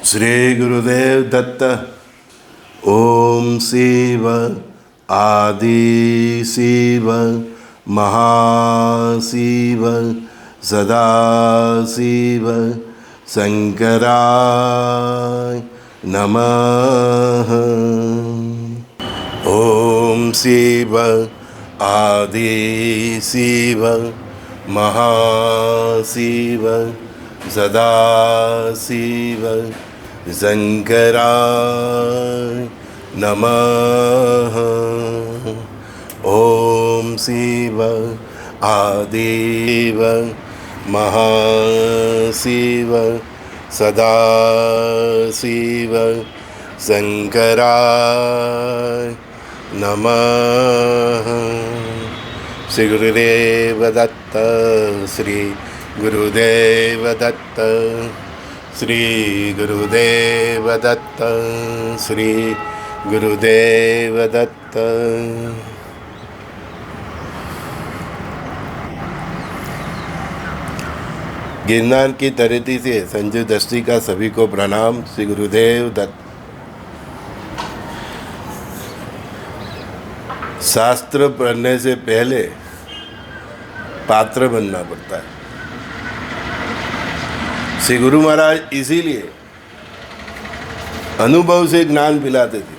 श्री गुरुदेव दत्त। ओम शिव आदि शिव महाशिव सदाशिव शंकराय नमः। ओम शिव आदि शिव महाशिव सदाशिव शंकराय नमः। ओम शिव आदिव महाशिव सदाशिव शंकराय नमः। श्री गुरुदेव दत्त। श्री गुरुदेव दत्त। श्री गुरुदेव दत्त। श्री गुरुदेव दत्त। गिरनार की धरती से संजय दृष्टि का सभी को प्रणाम। श्री गुरुदेव दत्त। शास्त्र पढ़ने से पहले पात्र बनना पड़ता है। श्री गुरु महाराज इसीलिए अनुभव से ज्ञान पिलाते थे।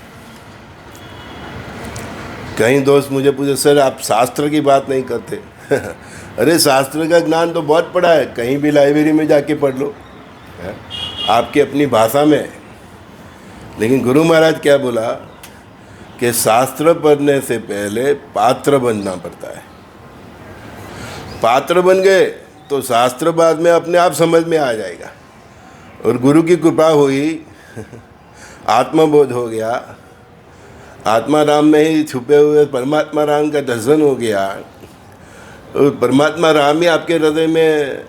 कई दोस्त मुझे पूछे, सर आप शास्त्र की बात नहीं करते। अरे शास्त्र का ज्ञान तो बहुत पड़ा है, कहीं भी लाइब्रेरी में जाके पढ़ लो, आपकी अपनी भाषा में। लेकिन गुरु महाराज क्या बोला कि शास्त्र पढ़ने से पहले पात्र बनना पड़ता है। पात्र बन गए तो शास्त्र बाद में अपने आप समझ में आ जाएगा। और गुरु की कृपा हुई, आत्मबोध हो गया, आत्मा राम में ही छुपे हुए परमात्मा राम का दर्शन हो गया। और परमात्मा राम ही आपके हृदय में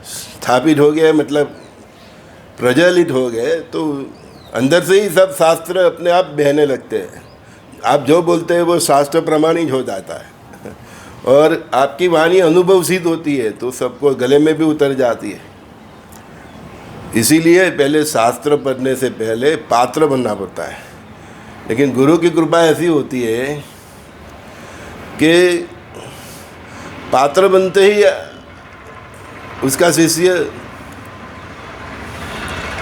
स्थापित हो गया, मतलब प्रज्वलित हो गए, तो अंदर से ही सब शास्त्र अपने आप बहने लगते हैं। आप जो बोलते हैं वो शास्त्र प्रमाणित हो जाता है। और आपकी वाणी अनुभव सिद्ध होती है तो सबको गले में भी उतर जाती है। इसीलिए पहले शास्त्र पढ़ने से पहले पात्र बनना पड़ता है। लेकिन गुरु की कृपा ऐसी होती है कि पात्र बनते ही उसका शिष्य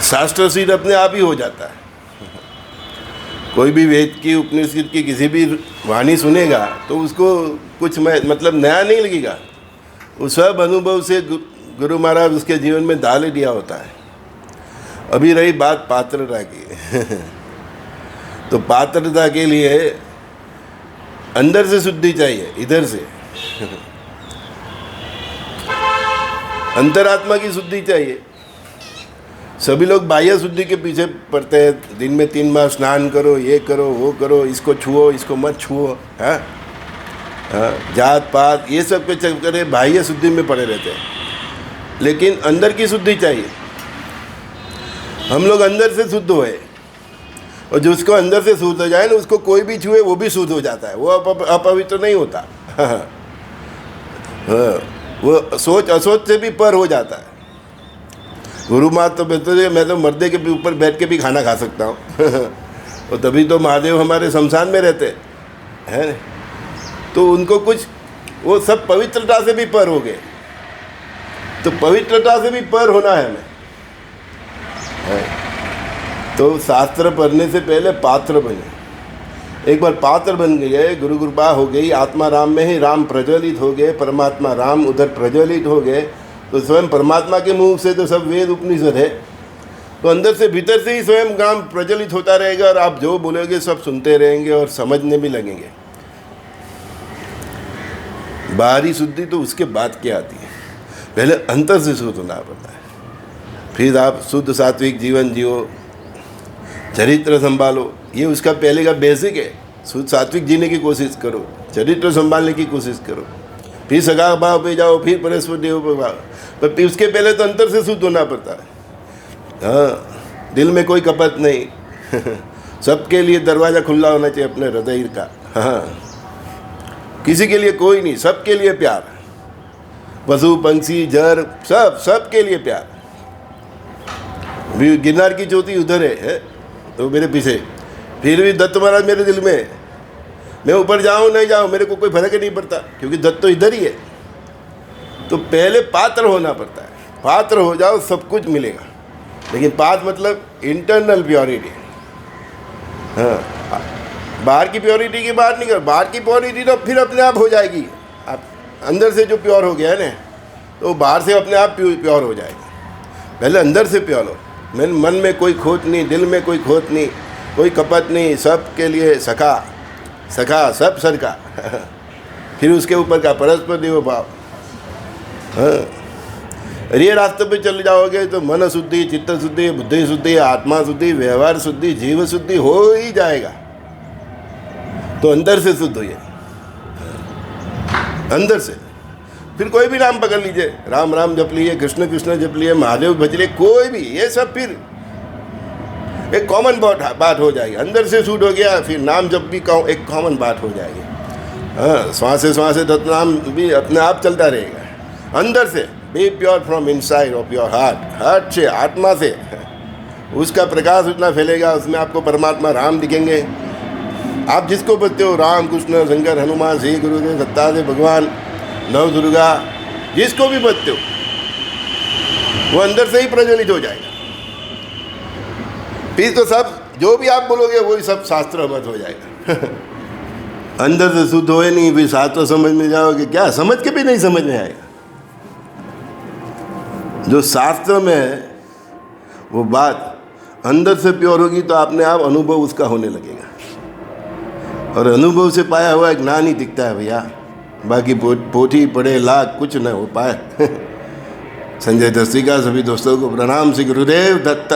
शास्त्र सिद्ध अपने आप ही हो जाता है। कोई भी वेद की उपनिषद की किसी भी वाणी सुनेगा तो उसको कुछ मतलब नया नहीं लगेगा। वो सब अनुभव से गुरु महाराज उसके जीवन में डाल दिया होता है। अभी रही बात पात्रता की। तो पात्रता के लिए अंदर से शुद्धि चाहिए, इधर से अंतरात्मा की शुद्धि चाहिए। सभी लोग बाह्य शुद्धि के पीछे पड़ते हैं। दिन में 3 बार स्नान करो, ये करो, वो करो, इसको छुओ, इसको मत छुओ, हाँ, जात पात ये सब के चक्कर बाह्य शुद्धि में पड़े रहते हैं। लेकिन अंदर की शुद्धि चाहिए। हम लोग अंदर से शुद्ध होए, और जिसको अंदर से शुद्ध हो जाए ना, उसको कोई भी छुए वो भी शुद्ध हो जाता है। वो अपवित्र नहीं होता। वो सोच असोच से भी पर हो जाता है। गुरु महाराज तो बेहतर है, मैं तो मर्दे के ऊपर बैठ के भी खाना खा सकता हूँ। और तभी तो महादेव हमारे शमशान में रहते हैं। तो उनको कुछ वो सब पवित्रता से भी पर हो गए। तो पवित्रता से भी पर होना है हमें। तो शास्त्र पढ़ने से पहले पात्र बने। एक बार पात्र बन गए, गुरु कृपा हो गई, आत्मा राम में ही राम प्रज्वलित हो गए, परमात्मा राम उधर प्रज्वलित हो गए, तो स्वयं परमात्मा के मुंह से तो सब वेद उपनिषद है। तो अंदर से भीतर से ही स्वयं नाम प्रज्वलित होता रहेगा, और आप जो बोलोगे सब सुनते रहेंगे और समझने भी लगेंगे। बाहरी शुद्धि तो उसके बाद क्या आती है, पहले अंतर से शुद्ध होना पड़ता है। फिर आप शुद्ध सात्विक जीवन जियो, चरित्र संभालो, ये उसका पहले का बेसिक है। शुद्ध सात्विक जीने की कोशिश करो, चरित्र संभालने की कोशिश करो, फिर सगा भाव पे जाओ, फिर परस्पर देव पे भाव। पर उसके पहले तो अंतर से शुद्ध होना पड़ता है। हाँ, दिल में कोई कपट नहीं। सबके लिए दरवाज़ा खुला होना चाहिए अपने हृदय का। हाँ, किसी के लिए कोई नहीं, सबके लिए प्यार। पशु पंछी जर सब के लिए प्यार। अभी गिरनार की चोटी उधर है तो मेरे पीछे, फिर भी दत्त महाराज मेरे दिल में है। मैं ऊपर जाऊँ नहीं जाऊँ मेरे को कोई फर्क ही नहीं पड़ता, क्योंकि दत्त तो इधर ही है। तो पहले पात्र होना पड़ता है, पात्र हो जाओ सब कुछ मिलेगा। लेकिन पात्र मतलब इंटरनल प्योरिटी। हाँ, बाहर की प्योरिटी की बात नहीं कर, बाहर की प्योरिटी तो फिर अपने आप हो जाएगी। आप अंदर से जो प्योर हो गया है ना, तो बाहर से अपने आप प्योर हो जाएगा। पहले अंदर से प्योर हो। मेरे मन में कोई खोट नहीं, दिल में कोई खोट नहीं, कोई कपट नहीं, सब के लिए सखा सखा सब सरका। फिर उसके ऊपर का परस्पर देव भाव। हाँ, ये रास्ते पे चले जाओगे तो मन शुद्धि, चित्त शुद्धि, बुद्धि शुद्धि, आत्मा शुद्धि, व्यवहार शुद्धि, जीव शुद्धि हो ही जाएगा। तो अंदर से शुद्ध होइए, अंदर से। फिर कोई भी नाम पकड़ लीजिए, राम राम जप लीजिए, कृष्ण कृष्ण जप लीजिए, महादेव भज लिए, कोई भी, ये सब फिर एक कॉमन बात हो जाएगी। अंदर से शूट हो गया, फिर नाम जप भी एक कॉमन बात हो जाएगी। हाँ, श्वासे श्वासे तत् नाम भी अपने आप चलता रहेगा। अंदर से be pure from inside of your heart, heart से, आत्मा से उसका प्रकाश उतना फैलेगा, उसमें आपको परमात्मा राम दिखेंगे। आप जिसको बोलते हो, राम कृष्ण शंकर हनुमान श्री गुरुदेव दत्तात्रेय भगवान नव दुर्गा, जिसको भी बोलते हो वो अंदर से ही प्रज्वलित हो जाएगा। फिर तो सब जो भी आप बोलोगे वही सब शास्त्र मत हो जाएगा। अंदर से शुद्ध होए नहीं, फिर शास्त्र समझ में जाओगे क्या, समझ के भी नहीं समझ में आएगा। जो शास्त्र में है वो बात अंदर से प्योर होगी तो अपने आप अनुभव उसका होने लगेगा। और अनुभव से पाया हुआ ज्ञान ही दिखता है भैया, बाकी पोथी पढ़े लाख कुछ न हो पाए। संजय दस्ती का सभी दोस्तों को प्रणाम। श्री गुरुदेव दत्त।